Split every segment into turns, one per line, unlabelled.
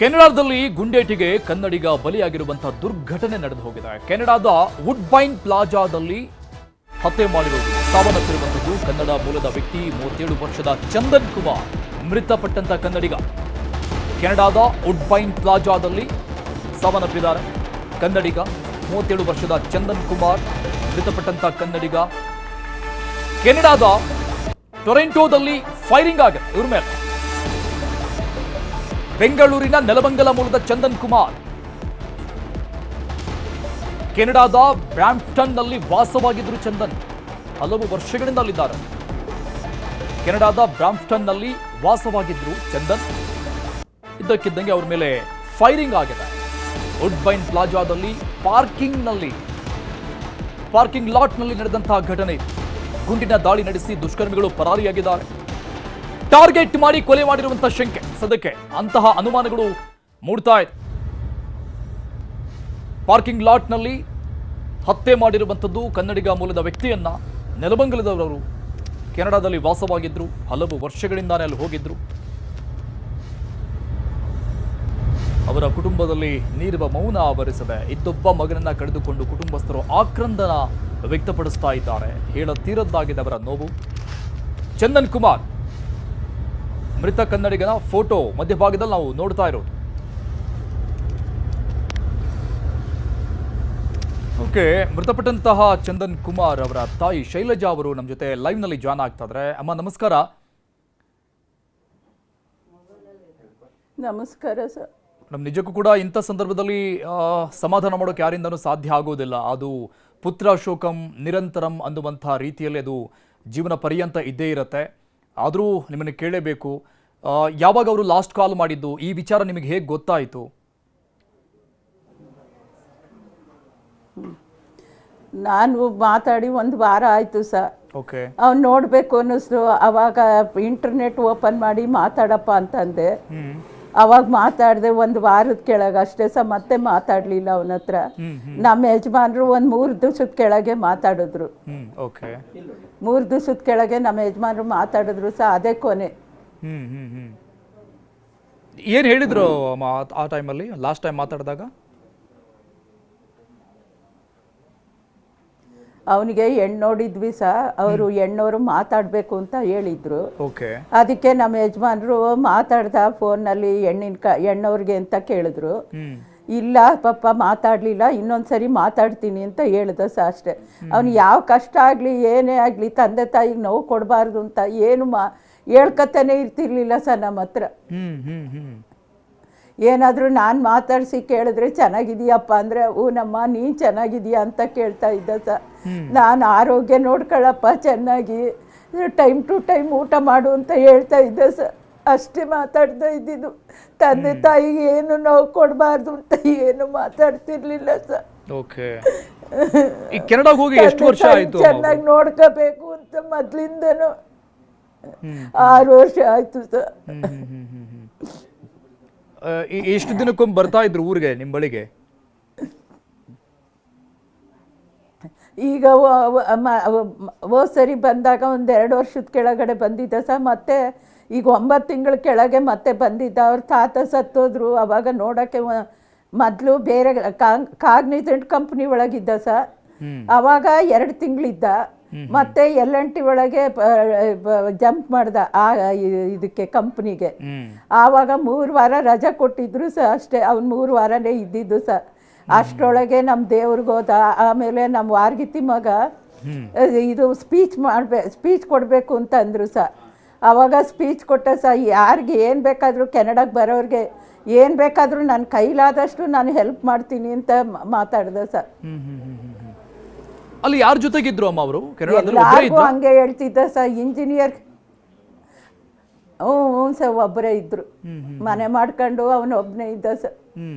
ಕೆನಡಾದಲ್ಲಿ ಗುಂಡೇಟಿಗೆ ಕನ್ನಡಿಗ ಬಲಿಯಾಗಿರುವಂತಹ ದುರ್ಘಟನೆ ನಡೆದು ಹೋಗಿದೆ. ಕೆನಡಾದ ವುಡ್ಬೈನ್ ಪ್ಲಾಜಾದಲ್ಲಿ ಹತ್ಯೆ ಮಾಡಿರುವುದು ಸಾವನ್ನಪ್ಪಿರುವಂಥದ್ದು ಕನ್ನಡ ಮೂಲದ ವ್ಯಕ್ತಿ 37 ವರ್ಷದ ಚಂದನ್ ಕುಮಾರ್ ಮೃತಪಟ್ಟಂತ ಕನ್ನಡಿಗ. ಕೆನಡಾದ ವುಡ್ಬೈನ್ ಪ್ಲಾಜಾದಲ್ಲಿ ಸಾವನ್ನಪ್ಪಿದ್ದಾರೆ ಕನ್ನಡಿಗ 37 ವರ್ಷದ ಚಂದನ್ ಕುಮಾರ್ ಮೃತಪಟ್ಟಂತ ಕನ್ನಡಿಗ. ಕೆನಡಾದ ಟೊರೆಂಟೋದಲ್ಲಿ ಫೈರಿಂಗ್ ಆಗಿದೆ ಇವ್ರ ಮೇಲೆ. ಬೆಂಗಳೂರಿನ ನೆಲಮಂಗಲ ಮೂಲದ ಚಂದನ್ ಕುಮಾರ್ ಕೆನಡಾದ ಬ್ರಾಂಪ್ಟನ್ನಲ್ಲಿ ವಾಸವಾಗಿದ್ದರು. ಚಂದನ್ ಹಲವು ವರ್ಷಗಳಿಂದ ಅಲ್ಲಿದ್ದಾರೆ. ಕೆನಡಾದ ಬ್ರಾಂಪ್ಟನ್ನಲ್ಲಿ ವಾಸವಾಗಿದ್ರು ಚಂದನ್. ಇದ್ದಕ್ಕಿದ್ದಂಗೆ ಅವ್ರ ಮೇಲೆ ಫೈರಿಂಗ್ ಆಗಿದೆ. ವುಡ್ಬೈನ್ ಪ್ಲಾಜಾದಲ್ಲಿ ಪಾರ್ಕಿಂಗ್ ಲಾಟ್ನಲ್ಲಿ ನಡೆದಂತಹ ಘಟನೆ. ಗುಂಡಿನ ದಾಳಿ ನಡೆಸಿ ದುಷ್ಕರ್ಮಿಗಳು ಪರಾರಿಯಾಗಿದ್ದಾರೆ. ಟಾರ್ಗೆಟ್ ಮಾಡಿ ಕೊಲೆ ಮಾಡಿರುವಂತಹ ಶಂಕೆ ಸದ್ಯಕ್ಕೆ ಅಂತಹ ಅನುಮಾನಗಳು ಮೂಡ್ತಾ ಇದೆ. ಪಾರ್ಕಿಂಗ್ ಲಾಟ್ನಲ್ಲಿ ಹತ್ಯೆ ಮಾಡಿರುವಂಥದ್ದು ಕನ್ನಡಿಗ ಮೂಲದ ವ್ಯಕ್ತಿಯನ್ನ. ನೆಲಮಂಗಲದವರು ಕೆನಡಾದಲ್ಲಿ ವಾಸವಾಗಿದ್ರು, ಹಲವು ವರ್ಷಗಳಿಂದಾನೇ ಅಲ್ಲಿ ಹೋಗಿದ್ರು. ಅವರ ಕುಟುಂಬದಲ್ಲಿ ನೀರುವ ಮೌನ ಆವರಿಸದೆ ಇದ್ದೊಬ್ಬ ಮಗನನ್ನ ಕಳೆದುಕೊಂಡು ಕುಟುಂಬಸ್ಥರು ಆಕ್ರಂದನ ವ್ಯಕ್ತಪಡಿಸ್ತಾ ಇದ್ದಾರೆ. ಹೇಳತೀರದ್ದಾಗಿದೆ ಅವರ ನೋವು. ಚಂದನ್ ಕುಮಾರ್ ಮೃತ ಕನ್ನಡಿಗನ ಫೋಟೋ ಮಧ್ಯಭಾಗದಲ್ಲಿ ನಾವು ನೋಡ್ತಾ ಇರೋದು. ಓಕೆ, ಮೃತಪಟ್ಟಂತಹ ಚಂದನ್ ಕುಮಾರ್ ಅವರ ತಾಯಿ ಶೈಲಜಾ ಅವರು ನಮ್ಮ ಜೊತೆ ಲೈವ್ ನಲ್ಲಿ ಜಾಯ್ನ್ ಆಗ್ತಾ ಇದ್ದಾರೆ. ಅಮ್ಮ ನಮಸ್ಕಾರ.
ನಮಸ್ಕಾರ ಸರ್.
ನಮ್ಮ ನಿಜಕ್ಕೂ ಕೂಡ ಇಂಥ ಸಂದರ್ಭದಲ್ಲಿ ಸಮಾಧಾನ ಮಾಡೋಕೆ ಯಾರಿಂದನೂ ಸಾಧ್ಯ ಆಗೋದಿಲ್ಲ. ಅದು ಪುತ್ರ ಶೋಕಂ ನಿರಂತರಂ ಅನ್ನುವಂಥ ರೀತಿಯಲ್ಲಿ ಅದು ಜೀವನ ಪರ್ಯಂತ ಇದ್ದೇ ಇರುತ್ತೆ. ಆದರೂ ನಿಮ್ಮನ್ನು ಕೇಳಲೇಬೇಕು, ಯಾವಾಗ ಅವರು ಲಾಸ್ಟ್ ಕಾಲ್ ಮಾಡಿದ್ದು, ಈ ವಿಚಾರ ನಿಮಗೆ ಹೇಗೆ ಗೊತ್ತಾಯಿತು?
ನಾನು ಮಾತಾಡಿ 1 ವಾರ ಆಯಿತು ಸರ್.
ಓಕೆ,
ಅವ್ನು ನೋಡಬೇಕು ಅನ್ನಿಸ್ತು. ಅವಾಗ ಇಂಟರ್ನೆಟ್ ಓಪನ್ ಮಾಡಿ ಮಾತಾಡಪ್ಪ ಅಂತಂದೆ. ಅವಾಗ ಮಾತಾಡಿದೆ 1 ವಾರದ ಕೆಳಗೆ ಅಷ್ಟೇ ಸಹ. ಮತ್ತೆ ಮಾತಾಡಲಿಲ್ಲ ಅವನ ಹತ್ರ. ನಮ್ಮ ಯಜಮಾನರು 3 ದಿವಸದ ಕೆಳಗೆ ಮಾತಾಡಿದ್ರು. 3 ದಿವಸದ ಕೆಳಗೆ ನಮ್ಮ ಯಜಮಾನರು ಮಾತಾಡಿದ್ರು ಸಹ. ಅದೇ ಕೊನೆ.
ಏನು ಹೇಳಿದ್ರು ಆ ಟೈಮಲ್ಲಿ ಲಾಸ್ಟ್ ಟೈಮ್ ಮಾತಾಡಿದಾಗ?
ಅವನಿಗೆ ಹೆಣ್ಣು ನೋಡಿದ್ವಿ ಸಹ. ಅವರು ಹೆಣ್ಣವರು ಮಾತಾಡಬೇಕು ಅಂತ ಹೇಳಿದ್ರು.
ಓಕೆ,
ಅದಕ್ಕೆ ನಮ್ಮ ಯಜಮಾನರು ಮಾತಾಡ್ದ ಫೋನ್ನಲ್ಲಿ ಹೆಣ್ಣವ್ರಿಗೆ ಅಂತ ಕೇಳಿದ್ರು. ಇಲ್ಲ ಪಾಪ ಮಾತಾಡಲಿಲ್ಲ, ಇನ್ನೊಂದ್ಸರಿ ಮಾತಾಡ್ತೀನಿ ಅಂತ ಹೇಳ್ದ ಸಹ ಅಷ್ಟೇ. ಅವ್ನು ಯಾವ ಕಷ್ಟ ಆಗಲಿ ಏನೇ ಆಗಲಿ ತಂದೆ ತಾಯಿಗೆ ನೋವು ಕೊಡಬಾರ್ದು ಅಂತ ಏನು ಹೇಳ್ಕತಾನೆ ಇರ್ತಿರ್ಲಿಲ್ಲ ಸರ್ ನಮ್ಮ ಹತ್ರ. ಏನಾದರೂ ನಾನು ಮಾತಾಡಿಸಿ ಕೇಳಿದ್ರೆ ಚೆನ್ನಾಗಿದೆಯಪ್ಪ ಅಂದರೆ ನಮ್ಮ ನೀನು ಚೆನ್ನಾಗಿದೆಯಾ ಅಂತ ಕೇಳ್ತಾ ಇದ್ದ ಸರ್. ನಾನು ಆರೋಗ್ಯ ನೋಡ್ಕೊಳ್ಳಪ್ಪ, ಚೆನ್ನಾಗಿ ಟೈಮ್ ಟು ಟೈಮ್ ಊಟ ಮಾಡು ಅಂತ ಹೇಳ್ತಾ ಇದ್ದೆ ಸರ್. ಅಷ್ಟೇ ಮಾತಾಡ್ತಾ ಇದ್ದಿದ್ದು. ತಂದೆ ತಾಯಿಗೆ ಏನು ನೋವು ಕೊಡಬಾರ್ದು ಅಂತ ಏನು ಮಾತಾಡ್ತಿರ್ಲಿಲ್ಲ ಸರ್.
ಓಕೆ, ಈ ಕೆನಡಾಗೆ ಹೋಗಿ ಎಷ್ಟು ವರ್ಷ ಆಯಿತು?
ಚೆನ್ನಾಗಿ ನೋಡ್ಕೋಬೇಕು ಅಂತ ಮೊದಲಿಂದನೂ 6 ವರ್ಷ ಆಯಿತು ಸರ್.
ಎಷ್ಟು ದಿನಕ್ಕೊಮ್ಮೆ ಬರ್ತಾ ಇದ್ರು ಊರಿಗೆ ನಿಮ್ಮ ಬಳಿಗೆ?
ಈಗ ಸರಿ ಬಂದಾಗ 1-2 ವರ್ಷದ ಕೆಳಗಡೆ ಬಂದಿದ್ದ ಸರ್. ಮತ್ತೆ ಈಗ 9 ತಿಂಗಳ ಕೆಳಗೆ ಮತ್ತೆ ಬಂದಿದ್ದ. ಅವ್ರ ತಾತ ಸತ್ತೋದ್ರು. ಅವಾಗ ನೋಡೋಕ್ಕೆ ಮೊದಲು ಬೇರೆ ಕಾಗ್ನಿಸೆಂಟ್ ಕಂಪ್ನಿ ಒಳಗಿದ್ದ ಸರ್. ಅವಾಗ 2 ತಿಂಗಳಿದ್ದ. ಮತ್ತೆ LNT ಒಳಗೆ ಜಂಪ್ ಮಾಡ್ದ ಇದಕ್ಕೆ ಕಂಪ್ನಿಗೆ. ಆವಾಗ 3 ವಾರ ರಜೆ ಕೊಟ್ಟಿದ್ರು ಸರ್ ಅಷ್ಟೇ. ಅವ್ನು 3 ವಾರನೇ ಇದ್ದಿದ್ದು ಸರ್. ಅಷ್ಟರೊಳಗೆ ನಮ್ಮ ದೇವ್ರಿಗೆ ಹೋದ. ಆಮೇಲೆ ನಮ್ಮ ವಾರ್ಗಿತಿ ಮಗ ಇದು ಸ್ಪೀಚ್ ಕೊಡಬೇಕು ಅಂತ ಅಂದರು ಸರ್. ಆವಾಗ ಸ್ಪೀಚ್ ಕೊಟ್ಟ ಸರ್. ಯಾರಿಗೆ ಏನು ಬೇಕಾದರೂ ಕೆನಡಾಗೆ ಬರೋರಿಗೆ ಏನು ಬೇಕಾದರೂ ನನ್ನ ಕೈಲಾದಷ್ಟು ನಾನು ಹೆಲ್ಪ್ ಮಾಡ್ತೀನಿ ಅಂತ ಮಾತಾಡ್ದೆ ಸರ್.
ಅಲ್ಲಿ ಯಾರ ಜೊತೆಗಿದ್ರು ಅಮ್ಮ ಅವರು?
ಯಾರಿಗೂ ಹಂಗೆ ಹೇಳ್ತಿದ್ದ ಸರ್. ಇಂಜಿನಿಯರ್ ಹ್ಞೂ ಸರ್, ಒಬ್ಬರೇ ಇದ್ರು. ಮನೆ ಮಾಡ್ಕೊಂಡು ಅವನೊಬ್ಬನೇ ಇದ್ದ ಸರ್.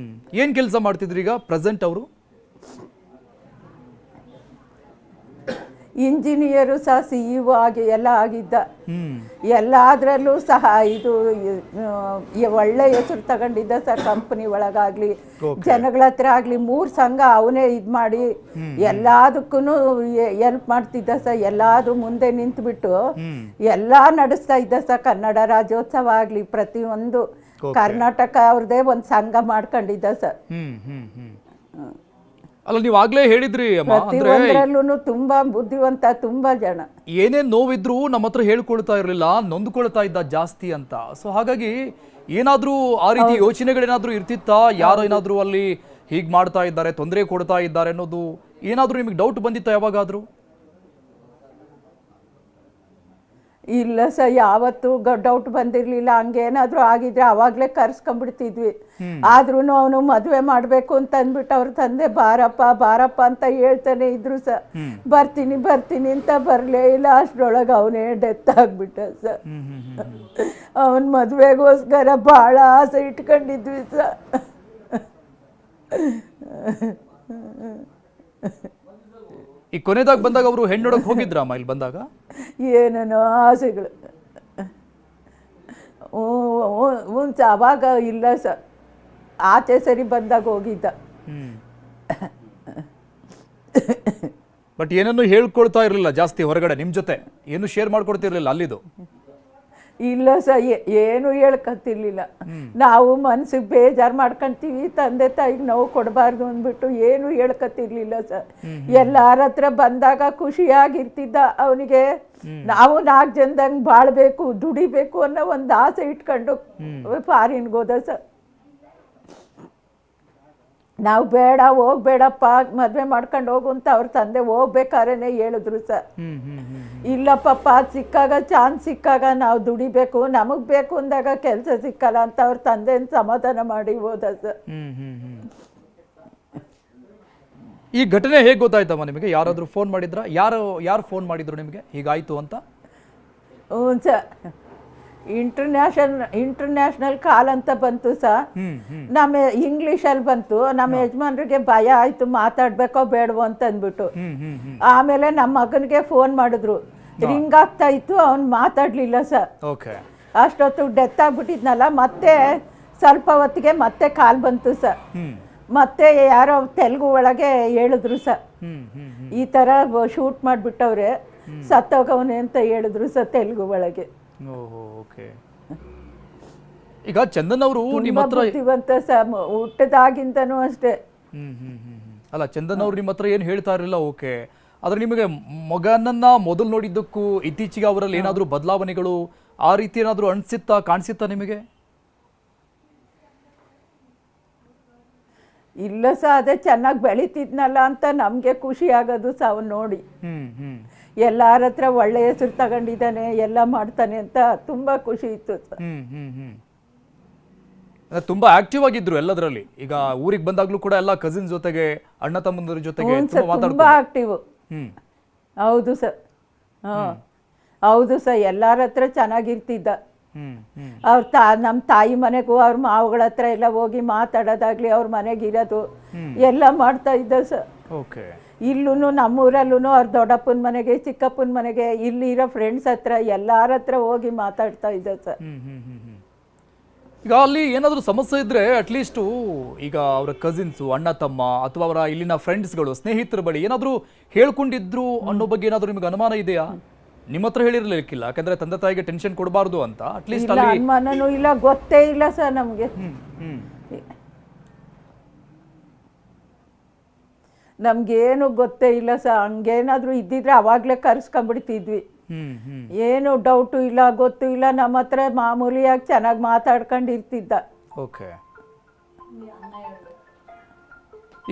ಏನು ಕೆಲಸ ಮಾಡ್ತಿದ್ರು ಈಗ ಪ್ರೆಸೆಂಟ್ ಅವರು?
ಇಂಜಿನಿಯರು ಸಹ CEO ಆಗಿ ಎಲ್ಲ ಆಗಿದ್ದ. ಎಲ್ಲದರಲ್ಲೂ ಸಹ ಇದು ಒಳ್ಳೆ ಹೆಸರು ತಗೊಂಡಿದ್ದ ಸರ್. ಕಂಪನಿ ಒಳಗಾಗ್ಲಿ ಜನಗಳ ಹತ್ರ ಆಗಲಿ 3 ಸಂಘ ಅವನೇ ಇದು ಮಾಡಿ ಎಲ್ಲದಕ್ಕೂ ಹೆಲ್ಪ್ ಮಾಡ್ತಿದ್ದ ಸರ್. ಎಲ್ಲಾದು ಮುಂದೆ ನಿಂತುಬಿಟ್ಟು ಎಲ್ಲ ನಡೆಸ್ತಾ ಇದ್ದ ಸರ್. ಕನ್ನಡ ರಾಜ್ಯೋತ್ಸವ ಆಗಲಿ ಪ್ರತಿಯೊಂದು
Okay.
ಕರ್ನಾಟಕ ಅವ್ರದ್ದೇ ಒಂದು ಸಂಘ ಮಾಡ್ಕೊಂಡಿದ್ದ ಸರ್.
ಅಲ್ಲ ನೀವು ಆಗ್ಲೇ ಹೇಳಿದ್ರಿ ಅಮ್ಮ, ಅಂದ್ರೆ
ಪ್ರತಿಯೊಂದರಲ್ಲೂ ತುಂಬಾ ಬುದ್ಧಿವಂತ, ತುಂಬಾ ಜನ.
ಏನೇನ್ ನೋವಿದ್ರು ನಮ್ಮ ಹತ್ರ ಹೇಳ್ಕೊಳ್ತಾ ಇರ್ಲಿಲ್ಲ, ನೊಂದ್ಕೊಳ್ತಾ ಇದ್ದ ಜಾಸ್ತಿ ಅಂತ. ಸೊ ಹಾಗಾಗಿ ಏನಾದ್ರೂ ಆ ರೀತಿ ಯೋಚನೆಗಳೇನಾದ್ರೂ ಇರ್ತಿತ್ತಾ? ಯಾರೋ ಏನಾದ್ರೂ ಅಲ್ಲಿ ಹೀಗ್ ಮಾಡ್ತಾ ಇದ್ದಾರೆ, ತೊಂದರೆ ಕೊಡ್ತಾ ಇದ್ದಾರೆ ಅನ್ನೋದು ಏನಾದ್ರೂ ನಿಮಗೆ ಡೌಟ್ ಬಂದಿತ್ತಾ ಯಾವಾಗಾದ್ರೂ?
ಇಲ್ಲ ಸರ್, ಯಾವತ್ತೂ ಡೌಟ್ ಬಂದಿರಲಿಲ್ಲ. ಹಂಗೇನಾದರೂ ಆಗಿದ್ರೆ ಅವಾಗಲೇ ಕರ್ಸ್ಕೊಂಡ್ಬಿಡ್ತಿದ್ವಿ. ಆದ್ರೂ ಅವನು ಮದುವೆ ಮಾಡಬೇಕು ಅಂತ ಅಂದ್ಬಿಟ್ಟು ಅವ್ರ ತಂದೆ ಬಾರಪ್ಪ ಬಾರಪ್ಪ ಅಂತ ಹೇಳ್ತಾನೆ ಇದ್ರು ಸರ್. ಬರ್ತೀನಿ ಬರ್ತೀನಿ ಅಂತ ಬರಲೇ ಇಲ್ಲ. ಅಷ್ಟರೊಳಗೆ ಅವನೇ ಡೆತ್ ಆಗಿಬಿಟ್ಟ ಸರ್. ಅವನ ಮದುವೆಗೋಸ್ಕರ ಭಾಳ ಆಸೆ ಇಟ್ಕೊಂಡಿದ್ವಿ ಸರ್.
ಈ ಕೊನೆದಾಗ ಬಂದಾಗ ಅವರು ಹೆಣ್ಣೊಡಕ್ ಹೋಗಿದ್ರಮ್ಮ ಇಲ್ಲಿ ಬಂದಾಗ?
ಏನೇನೋ ಆಸೆಗಳು. ಅವಾಗ ಇಲ್ಲ ಸರ್, ಆಚೆ ಸರಿ ಬಂದಾಗ ಹೋಗಿದ್ದ.
ಬಟ್ ಏನನ್ನು ಹೇಳ್ಕೊಳ್ತಾ ಇರಲಿಲ್ಲ ಜಾಸ್ತಿ ಹೊರಗಡೆ ನಿಮ್ಮ ಜೊತೆ? ಏನು ಶೇರ್ ಮಾಡ್ಕೊಡ್ತಿರ್ಲಿಲ್ಲ ಅಲ್ಲಿದು?
ಇಲ್ಲ ಸರ್, ಏನು ಹೇಳ್ಕತ್ತಿರ್ಲಿಲ್ಲ. ನಾವು ಮನ್ಸಿಗೆ ಬೇಜಾರು ಮಾಡ್ಕೊಂತೀವಿ, ತಂದೆ ತಾಯಿಗೆ ನೋವು ಕೊಡಬಾರ್ದು ಅಂದ್ಬಿಟ್ಟು ಏನು ಹೇಳ್ಕತ್ತಿರ್ಲಿಲ್ಲ ಸರ್. ಎಲ್ಲಾರ ಹತ್ರ ಬಂದಾಗ ಖುಷಿಯಾಗಿರ್ತಿದ್ದ. ಅವನಿಗೆ ನಾವು 4 ಜನದಂಗೆ ಬಾಳ್ಬೇಕು, ದುಡಿಬೇಕು ಅನ್ನೋ ಒಂದು ಆಸೆ ಇಟ್ಕೊಂಡು ಫಾರಿನ್ಗೆ ಹೋದ ಸರ್. ನಾವು ಬೇಡ, ಹೋಗ್ಬೇಡಪ್ಪ, ಮದುವೆ ಮಾಡ್ಕೊಂಡು ಹೋಗು ಅಂತ ಅವ್ರ ತಂದೆ ಹೋಗ್ಬೇಕಾದ್ರೆ ಹೇಳಿದ್ರು ಸರ್. ಇಲ್ಲ ಪಾಪ, ಸಿಕ್ಕಾಗ ಚಾನ್ಸ್ ಸಿಕ್ಕಾಗ ನಾವು ದುಡಿಬೇಕು, ನಮಗೆ ಬೇಕು ಅಂದಾಗ ಕೆಲಸ ಸಿಕ್ಕಲ್ಲ ಅಂತ ಅವ್ರ ತಂದೆನ ಸಮಾಧಾನ ಮಾಡಿ ಹೋದ ಸರ್.
ಈ ಘಟನೆ ಹೇಗೆ ಗೊತ್ತಾಯ್ತಮ್ಮ ನಿಮಗೆ? ಯಾರಾದರೂ ಫೋನ್ ಮಾಡಿದ್ರ? ಯಾರು ಫೋನ್ ಮಾಡಿದ್ರು ನಿಮಗೆ ಹೀಗಾಯ್ತು ಅಂತ?
ಹ್ಞೂ ಸರ್, ಇಂಟರ್ನ್ಯಾಷನಲ್ ಕಾಲ್ ಅಂತ ಬಂತು ಸರ್. ನಮ್ಮ ಇಂಗ್ಲೀಷಲ್ಲಿ ಬಂತು. ನಮ್ಮ ಯಜಮಾನ್ರಿಗೆ ಭಯ ಆಯ್ತು, ಮಾತಾಡ್ಬೇಕೋ ಬೇಡವೋ ಅಂತ ಅಂದ್ಬಿಟ್ಟು. ಆಮೇಲೆ ನಮ್ಮ ಮಗನಿಗೆ ಫೋನ್ ಮಾಡಿದ್ರು, ರಿಂಗ್ ಆಗ್ತಾ ಇತ್ತು, ಅವ್ನು ಮಾತಾಡ್ಲಿಲ್ಲ ಸರ್. ಅಷ್ಟೊತ್ತು ಡೆತ್ ಆಗ್ಬಿಟ್ಟಿದ್ನಲ್ಲ. ಮತ್ತೆ ಸ್ವಲ್ಪ ಹೊತ್ತಿಗೆ ಮತ್ತೆ ಕಾಲ್ ಬಂತು ಸರ್. ಮತ್ತೆ ಯಾರೋ ತೆಲುಗು ಒಳಗೆ ಹೇಳಿದ್ರು ಸರ್, ಈ ಥರ ಶೂಟ್ ಮಾಡಿಬಿಟ್ಟವ್ರೆ, ಸತ್ತೋಗವನೆ ಅಂತ ಹೇಳಿದ್ರು ಸರ್ ತೆಲುಗು ಒಳಗೆ.
ಈಗ ಚಂದನ್ ಅವರು ನಿಮ್ಮ ಹತ್ರ
ಹುಟ್ಟದಾಗಿಂತನೂ ಅಷ್ಟೇ.
ಅಲ್ಲ, ಚಂದನ್ ಅವ್ರು ನಿಮ್ಮ ಹತ್ರ ಏನು ಹೇಳ್ತಾ ಇರಲಿಲ್ಲ, ಓಕೆ. ಆದ್ರೆ ನಿಮಗೆ ಮಗನನ್ನ ಮೊದಲು ನೋಡಿದ್ದಕ್ಕೂ ಇತ್ತೀಚೆಗೆ ಅವರಲ್ಲಿ ಏನಾದರೂ ಬದಲಾವಣೆಗಳು ಆ ರೀತಿ ಏನಾದರೂ ಕಾಣಿಸುತ್ತಾ ನಿಮಗೆ?
ಇಲ್ಲ ಸರ್, ಅದೇ ಚೆನ್ನಾಗಿ ಬೆಳೀತಿದ್ನಲ್ಲ ಅಂತ ನಮಗೆ ಖುಷಿ ಆಗೋದು ಸಹ ಅವನು ನೋಡಿ. ಎಲ್ಲಾರ ಹತ್ರ ಒಳ್ಳೆ ಹೆಸರು ತಗೊಂಡಿದ್ದಾನೆ, ಎಲ್ಲ ಮಾಡ್ತಾನೆ ಅಂತ ತುಂಬಾ ಖುಷಿ ಇತ್ತು ಸರ್.
ತುಂಬಾ ಆಕ್ಟಿವ್ ಆಗಿದ್ರು ಎಲ್ಲದರಲ್ಲಿ. ಈಗ ಊರಿಗೆ ಬಂದಾಗ್ಲೂ ಕೂಡ ಎಲ್ಲ ಕಸಿನ್ ಜೊತೆಗೆ, ಅಣ್ಣ ತಮ್ಮಂದ್ರ ಜೊತೆಗೆ
ತುಂಬಾ ಆಕ್ಟಿವ್. ಹೌದು ಸರ್, ಹೌದು ಸರ್, ಎಲ್ಲಾರ ಹತ್ರ ಚೆನ್ನಾಗಿರ್ತಿದ್ದ. ನಮ್ಮ ತಾಯಿ ಮನೆಗೂ ಅವ್ರ ಮಾವುಗಳ ಹತ್ರ ಎಲ್ಲ ಹೋಗಿ ಮಾತಾಡೋದಾಗ್ಲಿ, ಅವ್ರ ಮನೆಗೆ ಇರೋದು ಎಲ್ಲ ಮಾಡ್ತಾ ಇದ್ದ ಸರ್. ಇಲ್ಲೂ ನಮ್ಮೂರಲ್ಲೂ ಅವ್ರ ದೊಡ್ಡಪ್ಪನ ಮನೆಗೆ, ಚಿಕ್ಕಪ್ಪನ ಮನೆಗೆ, ಇಲ್ಲಿರೋ ಫ್ರೆಂಡ್ಸ್ ಹತ್ರ ಎಲ್ಲಾರ ಹತ್ರ ಹೋಗಿ ಮಾತಾಡ್ತಾ ಇದ್ದ ಸರ್.
ಈಗ ಅಲ್ಲಿ ಏನಾದರೂ ಸಮಸ್ಯೆ ಇದ್ರೆ ಅಟ್ಲೀಸ್ಟ್ ಈಗ ಅವರ ಕಸಿನ್ಸು, ಅಣ್ಣ ತಮ್ಮ ಅಥವಾ ಅವರ ಇಲ್ಲಿನ ಫ್ರೆಂಡ್ಸ್ಗಳು, ಸ್ನೇಹಿತರ ಬಳಿ ಏನಾದರೂ ಹೇಳ್ಕೊಂಡಿದ್ರು ಅನ್ನೋ ಬಗ್ಗೆ ಏನಾದರೂ ನಿಮಗೆ ಅನುಮಾನ ಇದೆಯಾ? ನಿಮ್ಮ ಹತ್ರ ಹೇಳಿರ್ಲಿಕ್ಕಿಲ್ಲ, ಯಾಕಂದ್ರೆ ತಂದೆ ತಾಯಿಗೆ ಟೆನ್ಷನ್ ಕೊಡಬಾರ್ದು ಅಂತ. ಅಟ್ಲೀಸ್ಟ್
ಅನುಮಾನನೂ ಇಲ್ಲ, ಗೊತ್ತೇ ಇಲ್ಲ ಸರ್ ನಮಗೆ. ನಮ್ಗೇನು ಗೊತ್ತೇ ಇಲ್ಲ ಸರ್. ಹಂಗೇನಾದ್ರೂ ಇದ್ದಿದ್ರೆ ಅವಾಗ್ಲೇ ಕರ್ಸ್ಕೊಂಡ್ಬಿಡ್ತಿದ್ವಿ. ಏನು ಡೌಟು ಇಲ್ಲ, ಗೊತ್ತೂ ಇಲ್ಲ. ನಮ್ಮ ಹತ್ರ ಮಾಮೂಲಿಯಾಗಿ ಚೆನ್ನಾಗಿ ಮಾತಾಡ್ಕೊಂಡಿರ್ತಿದ್ದ.
ಓಕೆ.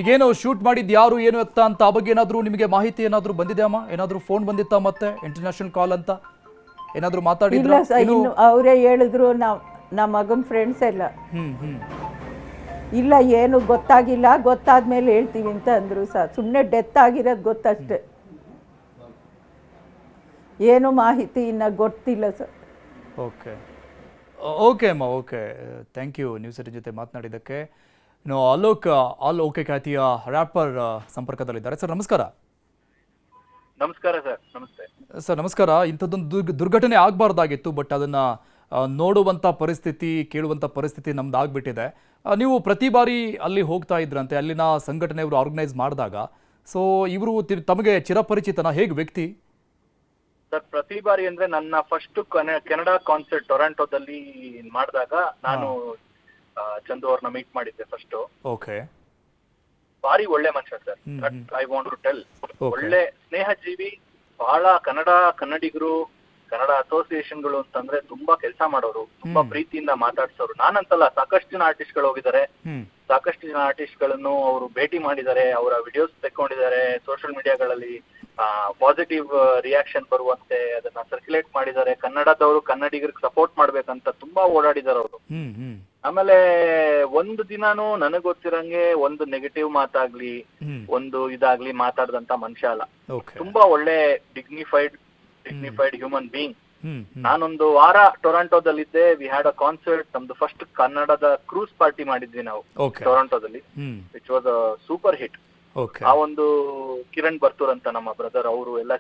ಈಗೇನು ಶೂಟ್ ಮಾಡಿದ್ದು ಯಾರು ಏನು ಎತ್ತ ಅಂತ ಆ ಬಗ್ಗೆ ಏನಾದರೂ ನಿಮಗೆ ಮಾಹಿತಿ ಏನಾದರೂ ಬಂದಿದೆ ಅಮ್ಮ? ಏನಾದರೂ ಫೋನ್ ಬಂದಿತ್ತಾ ಮತ್ತೆ ಇಂಟರ್ನ್ಯಾಷನಲ್ ಕಾಲ್ ಅಂತ ಏನಾದರೂ ಮಾತಾಡಿದ್ರು?
ಇಲ್ಲ ಸರ್, ಇನ್ನು ಅವರೇ ಹೇಳಿದ್ರು, ನಮ್ಮ ಮಗನ ಫ್ರೆಂಡ್ಸ್ ಎಲ್ಲ. ಇಲ್ಲ, ಏನು ಗೊತ್ತಾಗಿಲ್ಲ, ಗೊತ್ತಾದ್ಮೇಲೆ ಹೇಳ್ತೀವಿ ಅಂತ ಅಂದರು ಸರ್. ಸುಮ್ಮನೆ ಡೆತ್ ಆಗಿರೋದು ಗೊತ್ತಷ್ಟೆ, ಏನು ಮಾಹಿತಿ ಇನ್ನು ಗೊತ್ತಿಲ್ಲ ಸರ್.
ಓಕೆ ಅಮ್ಮ, okay. Thank you news eighteen ಜೊತೆ ಮಾತನಾಡಿದ್ದಕ್ಕೆ. ಇನ್ನು ಆಲ್ ಓಕೆ ಖ್ಯಾತಿಯ ರ್ಯಾಪರ್ ಸಂಪರ್ಕದಲ್ಲಿದ್ದಾರೆ. ಸರ್ ನಮಸ್ಕಾರ.
ನಮಸ್ಕಾರ ಸರ್. ನಮಸ್ತೆ
ಸರ್. ನಮಸ್ಕಾರ. ಇಂಥದ್ದೊಂದು ದುರ್ಘಟನೆ ಆಗಬಾರ್ದಾಗಿತ್ತು, ಬಟ್ ಅದನ್ನು ನೋಡುವಂಥ ಪರಿಸ್ಥಿತಿ, ಕೇಳುವಂಥ ಪರಿಸ್ಥಿತಿ ನಮ್ದು ಆಗಿಬಿಟ್ಟಿದೆ. ನೀವು ಪ್ರತಿ ಬಾರಿ ಅಲ್ಲಿ ಹೋಗ್ತಾ ಇದ್ರಂತೆ, ಅಲ್ಲಿನ ಸಂಘಟನೆಯವರು ಆರ್ಗನೈಸ್ ಮಾಡಿದಾಗ. ಸೊ ಇವರು ತಮಗೆ ಚಿರಪರಿಚಿತನ, ಹೇಗೆ ವ್ಯಕ್ತಿ?
ಸರ್ ಪ್ರತಿ ಬಾರಿ ಅಂದ್ರೆ ನನ್ನ ಫಸ್ಟ್ ಕೆನಡಾ ಕಾನ್ಸರ್ಟ್ ಟೊರಾಂಟೋದಲ್ಲಿ ಮಾಡಿದಾಗ ನಾನು ಚಂದು ಅವ್ರನ್ನ ಮೀಟ್ ಮಾಡಿದ್ದೆ ಫಸ್ಟ್.
ಓಕೆ.
ಭಾರಿ ಒಳ್ಳೆ ಮನುಷ್ಯ sir. I want to tell, ಒಳ್ಳೆ ಸ್ನೇಹ ಜೀವಿ, ಬಹಳ ಕನ್ನಡಿಗರು, ಕನ್ನಡ ಅಸೋಸಿಯೇಷನ್ಗಳು ಅಂತಂದ್ರೆ ತುಂಬಾ ಕೆಲಸ ಮಾಡೋರು, ತುಂಬಾ ಪ್ರೀತಿಯಿಂದ ಮಾತಾಡ್ಸೋರು. ನಾನಂತಲ್ಲ, ಸಾಕಷ್ಟು ಜನ ಆರ್ಟಿಸ್ಟ್ಗಳು ಹೋಗಿದ್ದಾರೆ, ಸಾಕಷ್ಟು ಜನ ಆರ್ಟಿಸ್ಟ್ಗಳನ್ನು ಅವರು ಭೇಟಿ ಮಾಡಿದ್ದಾರೆ, ಅವರ ವಿಡಿಯೋಸ್ ತೆಕ್ಕೊಂಡಿದ್ದಾರೆ, ಸೋಷಿಯಲ್ ಮೀಡಿಯಾಗಳಲ್ಲಿ ಪಾಸಿಟಿವ್ ರಿಯಾಕ್ಷನ್ ಬರುವಂತೆ ಅದನ್ನ ಸರ್ಕ್ಯುಲೇಟ್ ಮಾಡಿದ್ದಾರೆ. ಕನ್ನಡದವರು ಕನ್ನಡಿಗರಿಗೆ ಸಪೋರ್ಟ್ ಮಾಡ್ಬೇಕಂತ ತುಂಬಾ ಓಡಾಡಿದ್ದಾರೆ ಅವರು. ಆಮೇಲೆ ಒಂದು ದಿನಾನು ನನಗ್ ಗೊತ್ತಿರಂಗೆ ಒಂದು ನೆಗೆಟಿವ್ ಮಾತಾಗ್ಲಿ ಒಂದು ಇದಾಗ್ಲಿ ಮಾತಾಡದಂತ ಮನುಷ್ಯ ಅಲ್ಲ. ತುಂಬಾ ಒಳ್ಳೆ ಡಿಗ್ನಿಫೈಡ್ ಹ್ಯೂಮನ್ ಬೀಯಿಂಗ್. ನಾನೊಂದು ವಾರ ಟೊರಾಂಟೋದಲ್ಲಿದ್ದೆ. We had a concert. ನಮ್ದು ಫಸ್ಟ್ ಕನ್ನಡದ ಕ್ರೂಸ್ ಪಾರ್ಟಿ ಮಾಡಿದ್ವಿ ನಾವು ಟೊರಾಂಟೋದಲ್ಲಿ, which was a super hit. ಆ ಒಂದು ಕಿರಣ್ ಬರ್ತೂರ್ ಅಂತ ನಮ್ಮ ಬ್ರದರ್, ಅವರು ಎಲ್ಲ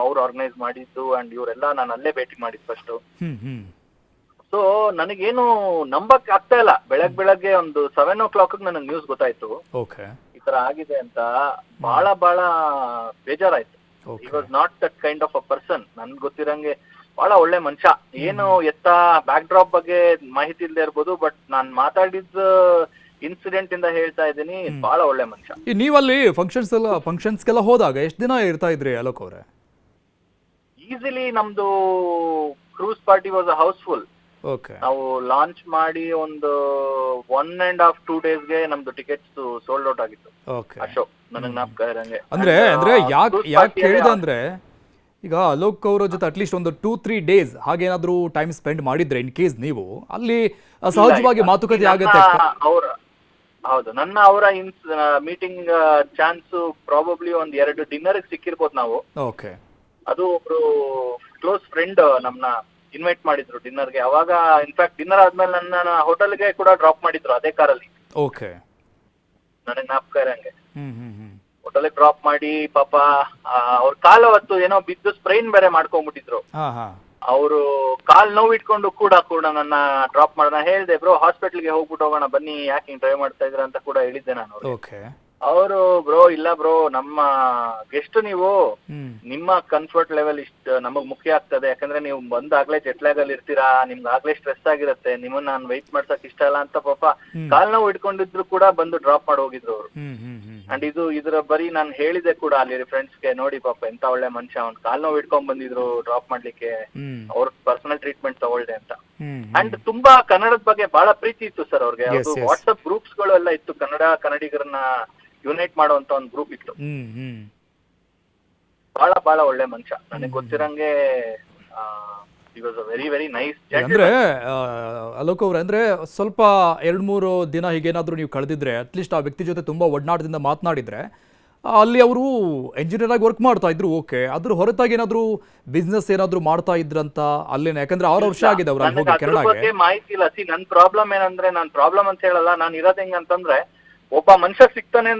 ಅವ್ರು ಆರ್ಗನೈಸ್ ಮಾಡಿದ್ದು ಅಂಡ್ ಇವರೆಲ್ಲ ನಾನು ಅಲ್ಲೇ ಭೇಟಿ ಮಾಡಿದ್ ಫಸ್ಟ್. ಸೊ ನನಗೇನು ನಂಬಕ್ ಆಗ್ತಾ ಇಲ್ಲ. ಬೆಳಗ್ಗೆ ಒಂದು 7 o'clock ನನಗೆ ನ್ಯೂಸ್ ಗೊತ್ತಾಯ್ತು ಈ ತರ ಆಗಿದೆ ಅಂತ. ಬಹಳ ಬೇಜಾರಾಯ್ತು. He was not that kind of a person. ನನ್ಗೆ ಗೊತ್ತಿರಂಗೆ ಬಹಳ ಒಳ್ಳೆ ಮನುಷ್ಯ. ಏನು ಬ್ಯಾಕ್ ಡ್ರಾಪ್ ಬಗ್ಗೆ ಮಾಹಿತಿ ಇಲ್ಲದೆ ಇರ್ಬೋದು, ಬಟ್ ನಾನ್ ಮಾತಾಡಿದ ಇನ್ಸಿಡೆಂಟ್ ಇಂದ ಹೇಳ್ತಾ ಇದ್ದೀನಿ, ಬಹಳ ಒಳ್ಳೆ ಮನುಷ್ಯ.
ನೀವಲ್ಲಿ ಫಂಕ್ಷನ್ಸ್ಗೆಲ್ಲ ಹೋದಾಗ ಎಷ್ಟು ದಿನ ಇರ್ತಾ ಇದ್ರಿ ಅಲೋಕ್ ಅವರೇ?
ಈಸಿಲಿ ನಮ್ದು cruise party was a houseful. ನಾವು ಲಾಂಚ್ ಮಾಡಿ ಒಂದು 1.5 2 daysಗೆ ನಮ್ದು ಟಿಕೆಟ್ಸ್ ಸೋಲ್ಡ್ ಔಟ್ ಆಗಿತ್ತು ಆ ಶೋ. ನನಗೆ ಜ್ಞಾಪಕ ಇರಂಗೆ.
ಅಂದ್ರೆ ಯಾಕೆ ಹೇಳಿದೆ ಅಂದ್ರೆ, ಈಗ ಅಲೋಕ್ ಅವರ ಜೊತೆ ಅಟ್ಲೀಸ್ಟ್ ಒಂದು 2-3 days ಹಾಗೇನಾದ್ರೂ ಟೈಮ್ ಸ್ಪೆಂಡ್ ಮಾಡಿದ್ರೆ ಇನ್ ಕೇಸ್ ನೀವು ಅಲ್ಲಿ ಸಹಜವಾಗಿ ಮಾತುಕತೆ ಆಗುತ್ತೆ.
ಹೌದು, ಅವರ ಮೀಟಿಂಗ್ ಚಾನ್ಸ್ ಪ್ರಾಬಬ್ಲಿ ಒಂದ್ 2 ಡಿನ್ನರ್ ಸಿಕ್ಕಿರ್ಬೋದು ನಾವು. ಅದು ಒಬ್ರು ಕ್ಲೋಸ್ ಫ್ರೆಂಡ್ ನಮ್ನ ಇನ್ವೈಟ್ ಮಾಡಿದ್ರು ಡಿನ್ನರ್ಗೆ. ಅವಾಗ ಇನ್ಫ್ಯಾಕ್ಟ್ ಡಿನ್ನರ್ ಆದ್ಮೇಲೆ ನನ್ನ ಹೋಟೆಲ್ಗೆ ಕೂಡ ಡ್ರಾಪ್ ಮಾಡಿದ್ರು ಅದೇ ಕಾರಲ್ಲಿ. ನನಗೆ ಜ್ಞಾಪಕ ಇರಂಗೆ ಹೋಟೆಲ್ಗೆ ಡ್ರಾಪ್ ಮಾಡಿ, ಪಾಪ ಅವ್ರ ಕಾಲ ಹೊತ್ತು ಏನೋ ಬಿದ್ದು ಸ್ಪ್ರೈನ್ ಬೇರೆ ಮಾಡ್ಕೊಂಡ್ಬಿಟ್ಟಿದ್ರು. ಅವರು ಕಾಲ್ ನೋವು ಇಟ್ಕೊಂಡು ಕೂಡ ನನ್ನ ಡ್ರಾಪ್ ಮಾಡೋಣ ಹೇಳ್ದೆ. ಬ್ರೋ ಹಾಸ್ಪಿಟಲ್ಗೆ ಹೋಗ್ಬಿಟ್ಟು ಹೋಗೋಣ ಬನ್ನಿ, ಯಾಕೆ ಹಿಂಗ್ ಡ್ರೈವ್ ಮಾಡ್ತಾ ಇದ್ರ ಅಂತ ಕೂಡ ಹೇಳಿದ್ದೆ ನಾನು. ಅವರು ಬ್ರೋ ಇಲ್ಲ ಬ್ರೋ, ನಮ್ಮ ಗೆಸ್ಟ್ ನೀವು, ನಿಮ್ಮ ಕಂಫರ್ಟ್ ಲೆವೆಲ್ ಇಷ್ಟ ನಮಗ್ ಮುಖ್ಯ ಆಗ್ತದೆ. ಯಾಕಂದ್ರೆ ನೀವು ಬಂದಾಗ್ಲೇ ಜೆಟ್ಲಾಗ್ ಅಲ್ಲಿ ಇರ್ತೀರಾ, ನಿಮ್ಗೆ ಆಗ್ಲೇ ಸ್ಟ್ರೆಸ್ ಆಗಿರುತ್ತೆ, ನಿಮ್ಮನ್ನ ನಾನು ವೆಯ್ಟ್ ಮಾಡ್ಸಕ್ ಇಷ್ಟ ಇಲ್ಲ ಅಂತ ಪಾಪ ಕಾಲ್ ನೋವು ಇಟ್ಕೊಂಡಿದ್ರು ಕೂಡ ಬಂದು ಡ್ರಾಪ್ ಮಾಡಿ ಹೋಗಿದ್ರು ಅವರು. ಅಂಡ್ ಇದ್ರ ಬರೀ ನಾನು ಹೇಳಿದೆ ಕೂಡ ಅಲ್ಲಿ ಫ್ರೆಂಡ್ಸ್ಗೆ, ನೋಡಿ ಪಾಪ ಎಂತ ಒಳ್ಳೆ ಮನುಷ್ಯ, ಅವ್ನ್ ಕಾಲ್ ನೋವು ಇಟ್ಕೊಂಡ್ ಬಂದಿದ್ರು ಡ್ರಾಪ್ ಮಾಡ್ಲಿಕ್ಕೆ, ಅವ್ರ ಪರ್ಸನಲ್ ಟ್ರೀಟ್ಮೆಂಟ್ ತಗೊಳ್ದೆ ಅಂತ. ಅಂಡ್ ತುಂಬಾ ಕನ್ನಡದ ಬಗ್ಗೆ ಬಹಳ ಪ್ರೀತಿ ಇತ್ತು ಸರ್ ಅವ್ರಿಗೆ. ವಾಟ್ಸ್ಆಪ್ ಗ್ರೂಪ್ಸ್ ಗಳು ಎಲ್ಲ ಇತ್ತು, ಕನ್ನಡಿಗರನ್ನ ಯುನೈಟ್ ಮಾಡುವಂತ ಒಂದು ಗ್ರೂಪ್ ಇತ್ತು. ಬಹಳ ಒಳ್ಳೆ ಮನುಷ್ಯ. ನನಗೆ ಗೊತ್ತಿರಂಗೆ ವೆರಿ ವೆರಿ ನೈಸ್.
ಅಂದ್ರೆ ಅಲೋಕ್ ಅವ್ರೆ, ಅಂದ್ರೆ ಸ್ವಲ್ಪ 2-3 ದಿನ ಹೀಗೇನಾದ್ರೂ ನೀವು ಕಳೆದಿದ್ರೆ, ಅಟ್ಲೀಸ್ಟ್ ಆ ವ್ಯಕ್ತಿ ಜೊತೆ ತುಂಬಾ ಒಡನಾಟದಿಂದ ಮಾತನಾಡಿದ್ರೆ, ಅಲ್ಲಿ ಅವರು ಎಂಜಿನಿಯರ್ ಆಗಿ ವರ್ಕ್ ಮಾಡ್ತಾ ಇದ್ರು, ಓಕೆ, ಅದ್ರ ಹೊರತಾಗಿ ಏನಾದ್ರು ಬಿಸ್ನೆಸ್ ಏನಾದ್ರು ಮಾಡ್ತಾ ಇದ್ರಂತ ಅಲ್ಲೇನೆ? ಯಾಕಂದ್ರೆ 6 ವರ್ಷ ಆಗಿದೆ ಅವ್ರು ಹೋಗಿ ಕೆನಡಾಗೆ.
ಮಾಹಿತಿ ಇಲ್ಲ. ನನ್ ಪ್ರಾಬ್ಲಮ್ ಏನಂದ್ರೆ, ನಾನ್ ಪ್ರಾಬ್ಲಮ್ ಅಂತ ಹೇಳಲ್ಲ, ನಾನು ಇರೋದ್ ಹೆಂಗಂತಂದ್ರೆ, ಒಬ್ಬ ಮನುಷ್ಯ ಸಿಗ್ತಾನೆ,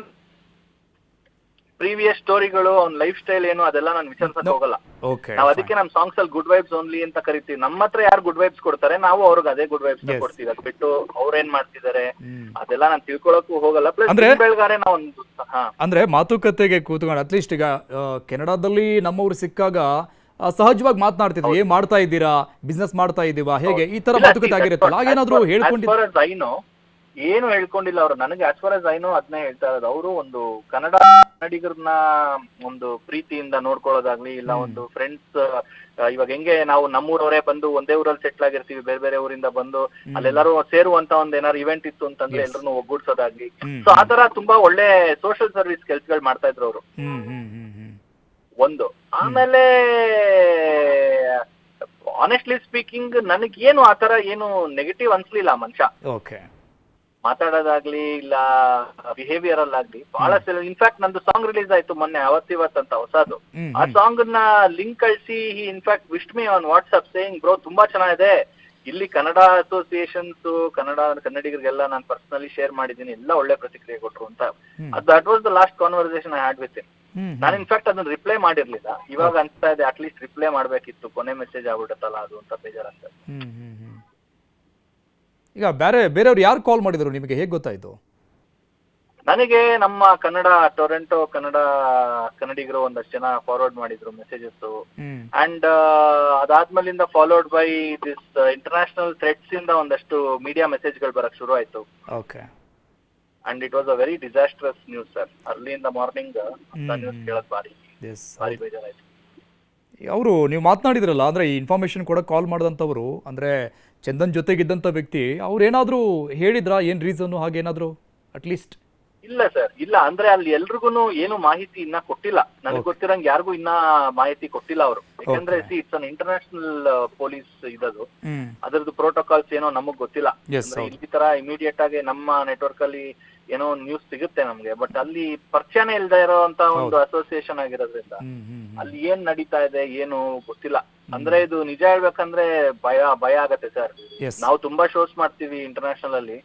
ಪ್ರೀವಿಯಸ್ ಸ್ಟೋರಿಗಳು, ಅವ್ನ ಲೈಫ್ ಸ್ಟೈಲ್ ಏನು ಅದೆಲ್ಲ ನಾನು ವಿಚಾರಿಸಕ್ ಹೋಗಲ್ಲ. ನಾವ್ ಅದಕ್ಕೆ ನಮ್ ಸಾಂಗ್ಸ್ ಅಲ್ಲಿ ಗುಡ್ ವೈಬ್ಸ್ ಓನ್ಲಿ ಅಂತ ಕರಿತೀವಿ. ನಮ್ಮ ಹತ್ರ ಯಾರು ಗುಡ್ ವೈಬ್ಸ್ ಕೊಡ್ತಾರೆ, ನಾವು ಅವ್ರಿಗೆ ಅದೇ ಗುಡ್ ವೈಬ್ಸ್ ಕೊಡ್ತೀವಿ. ಅದ್ ಬಿಟ್ಟು ಅವ್ರೇನ್ ಮಾಡ್ತಿದ್ದಾರೆ ಅದೆಲ್ಲ ನಾನು ತಿಳ್ಕೊಳಕ್ಕೂ ಹೋಗಲ್ಲ. ಪ್ಲಸ್ ಬೆಳಗಾರೆ ನಾವೊಂದು
ಅಂದ್ರೆ ಮಾತುಕತೆಗೆ ಕೂತ್ಕೊಂಡು ಅಟ್ಲೀಸ್ಟ್ ಈಗ ಕೆನಡಾದಲ್ಲಿ ನಮ್ಮವ್ರು ಸಿಕ್ಕಾಗ ಸಹಜವಾಗಿ ಮಾತನಾಡ್ತಿದ್ವಿ, ಏನ್ ಮಾಡ್ತಾ ಇದ್ದೀರಾ, ಬಿಸ್ನೆಸ್ ಮಾಡ್ತಾ ಇದೀವಾ, ಹೇಗೆ, ಈ ತರ ಮಾತುಕತೆ ಆಗಿರುತ್ತಲ್ಲ, ಹಾಗೇನಾದ್ರು ಹೇಳ್ಕೊಂಡಿದ್ರು?
ಏನು ಹೇಳ್ಕೊಂಡಿಲ್ಲ ಅವರು. ನನಗೆ as far as I know ಅದನ್ನೇ ಹೇಳ್ತಾ ಇರೋದು. ಅವರು ಒಂದು ಕನ್ನಡಿಗರನ್ನ ಒಂದು ಪ್ರೀತಿಯಿಂದ ನೋಡ್ಕೊಳ್ಳೋದಾಗ್ಲಿ, ಇಲ್ಲ ಒಂದು ಫ್ರೆಂಡ್ಸ್, ಇವಾಗ ಹೆಂಗೆ ನಾವು ನಮ್ಮೂರವರೇ ಬಂದು ಒಂದೇ ಊರಲ್ಲಿ ಸೆಟ್ಲ್ ಆಗಿರ್ತೀವಿ, ಬೇರೆ ಊರಿಂದ ಬಂದು ಅಲ್ಲೆಲ್ಲರೂ ಸೇರುವಂತ ಒಂದ್ ಏನಾದ್ರು ಇವೆಂಟ್ ಇತ್ತು ಅಂತಂದ್ರೆ ಎಲ್ಲರನ್ನು ಒಗ್ಗೂಡ್ಸೋದಾಗ್ಲಿ, ಸೊ ಆತರ ತುಂಬಾ ಒಳ್ಳೆ ಸೋಷಿಯಲ್ ಸರ್ವಿಸ್ ಕೆಲ್ಸಗಳು ಮಾಡ್ತಾ ಇದ್ರು ಅವರು. ಒಂದು ಆಮೇಲೆ ಆನೆಸ್ಟ್ಲಿ ಸ್ಪೀಕಿಂಗ್ ನನಗೇನು ಆತರ ಏನು ನೆಗೆಟಿವ್ ಅನ್ಸ್ಲಿಲ್ಲ ಮನುಷ್ಯ. ಮಾತಾಡೋದಾಗ್ಲಿ ಇಲ್ಲ ಬಿಹೇವಿಯರ್ ಅಲ್ಲಾಗ್ಲಿ ಬಹಳ ಇನ್ಫ್ಯಾಕ್ಟ್ ನಂದು ಸಾಂಗ್ ರಿಲೀಸ್ ಆಯ್ತು ಮೊನ್ನೆ ಅವತ್ತಿವತ್ ಅಂತ ಹೊಸದು. ಆ ಸಾಂಗ್ ನ ಲಿಂಕ್ ಕಳಿಸಿ in fact wished me on WhatsApp saying, bro ತುಂಬಾ ಚೆನ್ನಾಗಿದೆ, ಇಲ್ಲಿ ಕನ್ನಡ ಅಸೋಸಿಯೇಷನ್ಸ್ ಕನ್ನಡಿಗರಿಗೆಲ್ಲ ನಾನು ಪರ್ಸನಲಿ ಶೇರ್ ಮಾಡಿದ್ದೀನಿ, ಎಲ್ಲ ಒಳ್ಳೆ ಪ್ರತಿಕ್ರಿಯೆ ಕೊಟ್ರು ಅಂತ. That was the last conversation I had with him. ನಾನು ಇನ್ಫ್ಯಾಕ್ಟ್ ಅದನ್ನ ರಿಪ್ಲೈ ಮಾಡಿರ್ಲಿಲ್ಲ. ಇವಾಗ ಅನ್ಸ್ತಾ ಇದೆ ಅಟ್ಲೀಸ್ಟ್ ರಿಪ್ಲೈ ಮಾಡ್ಬೇಕಿತ್ತು, ಕೊನೆ ಮೆಸೇಜ್ ಆಗ್ಬಿಡುತ್ತಲ್ಲ ಅದು ಅಂತ ಬೇಜಾರಾಗ್ತದೆ.
ಈಗ ಬೇರೆಯವ್ರು ಯಾರು ಕಾಲ್ ಮಾಡಿದ್ರು ನಿಮಗೆ, ಹೇಗೆ ಗೊತ್ತಾಯ್ತು?
ನನಗೆ ನಮ್ಮ ಟೊರೆಂಟೋ ಕನ್ನಡಿಗರು ಒಂದಷ್ಟು ಜನ ಫಾರ್ವರ್ಡ್ ಮಾಡಿದ್ರು ಮೆಸೇಜಸ್. ಅಂಡ್ ಅದಾದ್ಮೇಲಿಂದ followed by this international threads ಇಂದ ಒಂದಷ್ಟು ಮೀಡಿಯಾ ಮೆಸೇಜ್ಗಳು ಬರಕ್ ಶುರು ಆಯ್ತು.
Okay.
And it was a very disastrous news sir. ಅರ್ಲಿಯಿಂದ ಮಾರ್ನಿಂಗ್ ನ್ಯೂಸ್ ಕೇಳೋದು ಭಾರಿ ಬೇಜಾರಾಯ್ತು.
ಅವರು ನೀವು ಮಾತನಾಡಿದ್ರಲ್ಲ, ಅಂದ್ರೆ ಈ ಇನ್ಫಾರ್ಮೇಶನ್ ಕೂಡ ಕಾಲ್ ಮಾಡಿದಂಥವ್ರು, ಅಂದ್ರೆ ಚಂದನ್ ಜೊತೆಗಿದ್ದಂಥ ವ್ಯಕ್ತಿ, ಅವ್ರು ಏನಾದರೂ ಹೇಳಿದ್ರಾ ಏನ್ ರೀಸನ್ ಹಾಗೇನಾದ್ರು ಅಟ್ಲೀಸ್ಟ್?
ಇಲ್ಲ ಸರ್, ಇಲ್ಲ. ಅಂದ್ರೆ ಅಲ್ಲಿ ಎಲ್ರಿಗೂ ಏನು ಮಾಹಿತಿ ಇನ್ನ ಕೊಟ್ಟಿಲ್ಲ. ನನಗೆ ಗೊತ್ತಿರಂಗ್ ಯಾರಿಗೂ ಇನ್ನ ಮಾಹಿತಿ ಕೊಟ್ಟಿಲ್ಲ ಅವರು. ಯಾಕಂದ್ರೆ ಇಟ್ಸ್ ಅನ್ ಇಂಟರ್ನ್ಯಾಷನಲ್ ಪೊಲೀಸ್ ಇದದು, ಅದ್ರದ್ದು ಪ್ರೋಟೋಕಾಲ್ಸ್ ಏನೋ ನಮಗ್ ಗೊತ್ತಿಲ್ಲ. ಅಂದ್ರೆ ಈ ತರ ಇಮಿಡಿಯೇಟ್ ಆಗಿ ನಮ್ಮ ನೆಟ್ವರ್ಕ್ ಅಲ್ಲಿ ಏನೋ ನ್ಯೂಸ್ ಸಿಗುತ್ತೆ ನಮ್ಗೆ, ಬಟ್ ಅಲ್ಲಿ ಪರಿಚಯನೇ ಇಲ್ದೇ ಇರೋಂತ ಒಂದು ಅಸೋಸಿಯೇಷನ್ ಆಗಿರೋದ್ರಿಂದ ಅಲ್ಲಿ ಏನ್ ನಡೀತಾ ಇದೆ ಏನು ಗೊತ್ತಿಲ್ಲ. ಅಂದ್ರೆ ಇದು ನಿಜ ಹೇಳ್ಬೇಕಂದ್ರೆ ಭಯ ಆಗತ್ತೆ ಸರ್. ನಾವು ತುಂಬಾ ಶೋಸ್ ಮಾಡ್ತೀವಿ ಇಂಟರ್ನ್ಯಾಷನಲ್ ಅಲ್ಲಿ,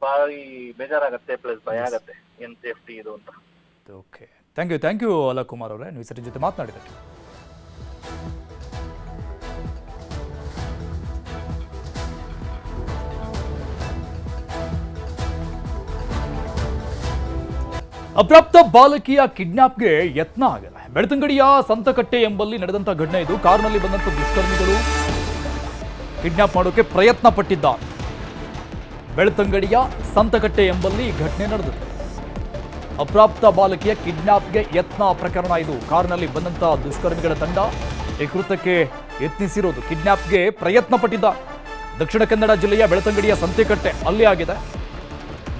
ಭಾರಿ ಬೇಜಾರಾಗತ್ತೆ ಪ್ಲಸ್ ಭಯ ಆಗತ್ತೆ ಏನ್ ಸೇಫ್ಟಿ ಇದು ಅಂತ.
ಓಕೆ, ಥ್ಯಾಂಕ್ ಯು ಅಲಕ್ ಕುಮಾರ್ ಅವರೇ, ನೀವು ಸರಿ ಜೊತೆ ಮಾತನಾಡಿದ್ದಕ್ಕೆ. ಅಪ್ರಾಪ್ತ ಬಾಲಕಿಯ ಕಿಡ್ನಾಪ್ಗೆ ಯತ್ನ ಆಗಿದೆ. ಬೆಳ್ತಂಗಡಿಯ ಸಂತಕಟ್ಟೆ ಎಂಬಲ್ಲಿ ನಡೆದಂತ ಘಟನೆ ಇದು. ಕಾರಿನಲ್ಲಿ ಬಂದಂತ ದುಷ್ಕರ್ಮಿಗಳು ಕಿಡ್ನಾಪ್ ಮಾಡೋಕೆ ಪ್ರಯತ್ನ ಪಟ್ಟಿದ್ದಾರೆ. ಬೆಳ್ತಂಗಡಿಯ ಸಂತಕಟ್ಟೆ ಎಂಬಲ್ಲಿ ಘಟನೆ ನಡೆದಿದೆ. ಅಪ್ರಾಪ್ತ ಬಾಲಕಿಯ ಕಿಡ್ನಾಪ್ಗೆ ಯತ್ನ ಪ್ರಕರಣ ಇದು. ಕಾರಿನಲ್ಲಿ ಬಂದಂತ ದುಷ್ಕರ್ಮಿಗಳ ತಂಡ ಈ ಕೃತ್ಯಕ್ಕೆ ಯತ್ನಿಸಿರೋದು. ಕಿಡ್ನಾಪ್ಗೆ ಪ್ರಯತ್ನ ಪಟ್ಟಿದ್ದಾರೆ. ದಕ್ಷಿಣ ಕನ್ನಡ ಜಿಲ್ಲೆಯ ಬೆಳ್ತಂಗಡಿಯ ಸಂತೆಕಟ್ಟೆ ಅಲ್ಲಿ ಆಗಿದೆ.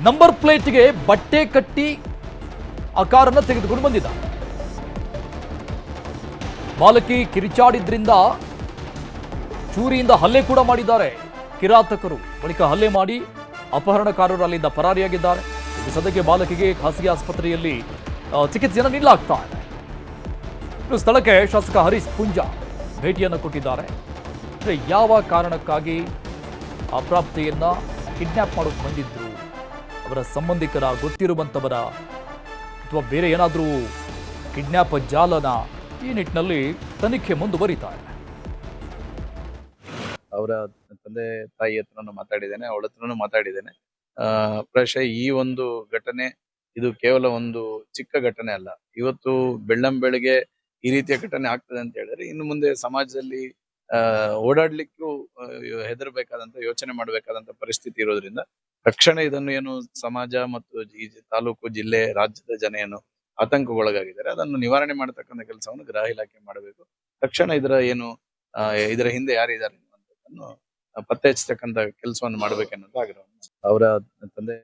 ನಂಬರ್ ಪ್ಲೇಟ್ಗೆ ಬಟ್ಟೆ ಕಟ್ಟಿ ಆ ಕಾರನ್ನು ತೆಗೆದುಕೊಂಡು ಬಂದಿದ್ದ. ಬಾಲಕಿ ಕಿರಿಚಾಡಿದ್ರಿಂದ ಚೂರಿಯಿಂದ ಹಲ್ಲೆ ಕೂಡ ಮಾಡಿದ್ದಾರೆ ಕಿರಾತಕರು. ಬಳಿಕ ಹಲ್ಲೆ ಮಾಡಿ ಅಪಹರಣಕಾರರು ಅಲ್ಲಿಂದ ಪರಾರಿಯಾಗಿದ್ದಾರೆ. ಇದು ಸದ್ಯಕ್ಕೆ ಬಾಲಕಿಗೆ ಖಾಸಗಿ ಆಸ್ಪತ್ರೆಯಲ್ಲಿ ಚಿಕಿತ್ಸೆಯನ್ನು ನೀಡಲಾಗ್ತಾ ಇದೆ. ಇನ್ನು ಸ್ಥಳಕ್ಕೆ ಶಾಸಕ ಹರೀಶ್ ಪುಂಜಾ ಭೇಟಿಯನ್ನು ಕೊಟ್ಟಿದ್ದಾರೆ. ಯಾವ ಕಾರಣಕ್ಕಾಗಿ ಅಪ್ರಾಪ್ತೆಯನ್ನ ಕಿಡ್ನಾಪ್ ಮಾಡೋಕೆ ಬಂದಿದ್ರು, ಅವರ ಸಂಬಂಧಿಕರ ಗೊತ್ತಿರುವಂಥವರ ಅಥವಾ ಬೇರೆ ಏನಾದರೂ ಕಿಡ್ನಾಪ್ ಜಾಲನ, ಈ ನಿಟ್ಟಿನಲ್ಲಿ ತನಿಖೆ ಮುಂದುವರಿತಾ ಇದೆ.
ಅವರ ತಂದೆ ತಾಯಿ ಹತ್ರನೂ ಮಾತಾಡಿದ್ದೇನೆ, ಅವಳ ಹತ್ರನೂ ಮಾತಾಡಿದ್ದೇನೆ. ಪ್ರಾಯಶಃ ಈ ಒಂದು ಘಟನೆ ಇದು ಕೇವಲ ಒಂದು ಚಿಕ್ಕ ಘಟನೆ ಅಲ್ಲ. ಇವತ್ತು ಬೆಳ್ಳಂಬೆಳಗ್ಗೆ ಈ ರೀತಿಯ ಘಟನೆ ಆಗ್ತದೆ ಅಂತ ಹೇಳಿದ್ರೆ ಇನ್ನು ಮುಂದೆ ಸಮಾಜದಲ್ಲಿ ಓಡಾಡ್ಲಿಕ್ಕೂ ಹೆದರ್ಬೇಕಾದಂತ, ಯೋಚನೆ ಮಾಡಬೇಕಾದಂತ ಪರಿಸ್ಥಿತಿ ಇರೋದ್ರಿಂದ ತಕ್ಷಣ ಇದನ್ನು ಏನು ಸಮಾಜ ಮತ್ತು ಈ ತಾಲೂಕು, ಜಿಲ್ಲೆ, ರಾಜ್ಯದ ಜನ ಏನು ಆತಂಕಗೊಳಗಾಗಿದ್ದಾರೆ ಅದನ್ನು ನಿವಾರಣೆ ಮಾಡತಕ್ಕಂಥ ಕೆಲಸವನ್ನು ಗೃಹ ಇಲಾಖೆ ಮಾಡಬೇಕು. ತಕ್ಷಣ ಇದರ ಹಿಂದೆ ಯಾರಿದ್ದಾರೆ ಅನ್ನುವಂಥದ್ದನ್ನು ಪತ್ತೆ ಹಚ್ಚತಕ್ಕಂಥ ಕೆಲಸವನ್ನು ಮಾಡ್ಬೇಕನ್ನೋದು ಆಗ್ರಹ. ಅವರ ತಂದೆ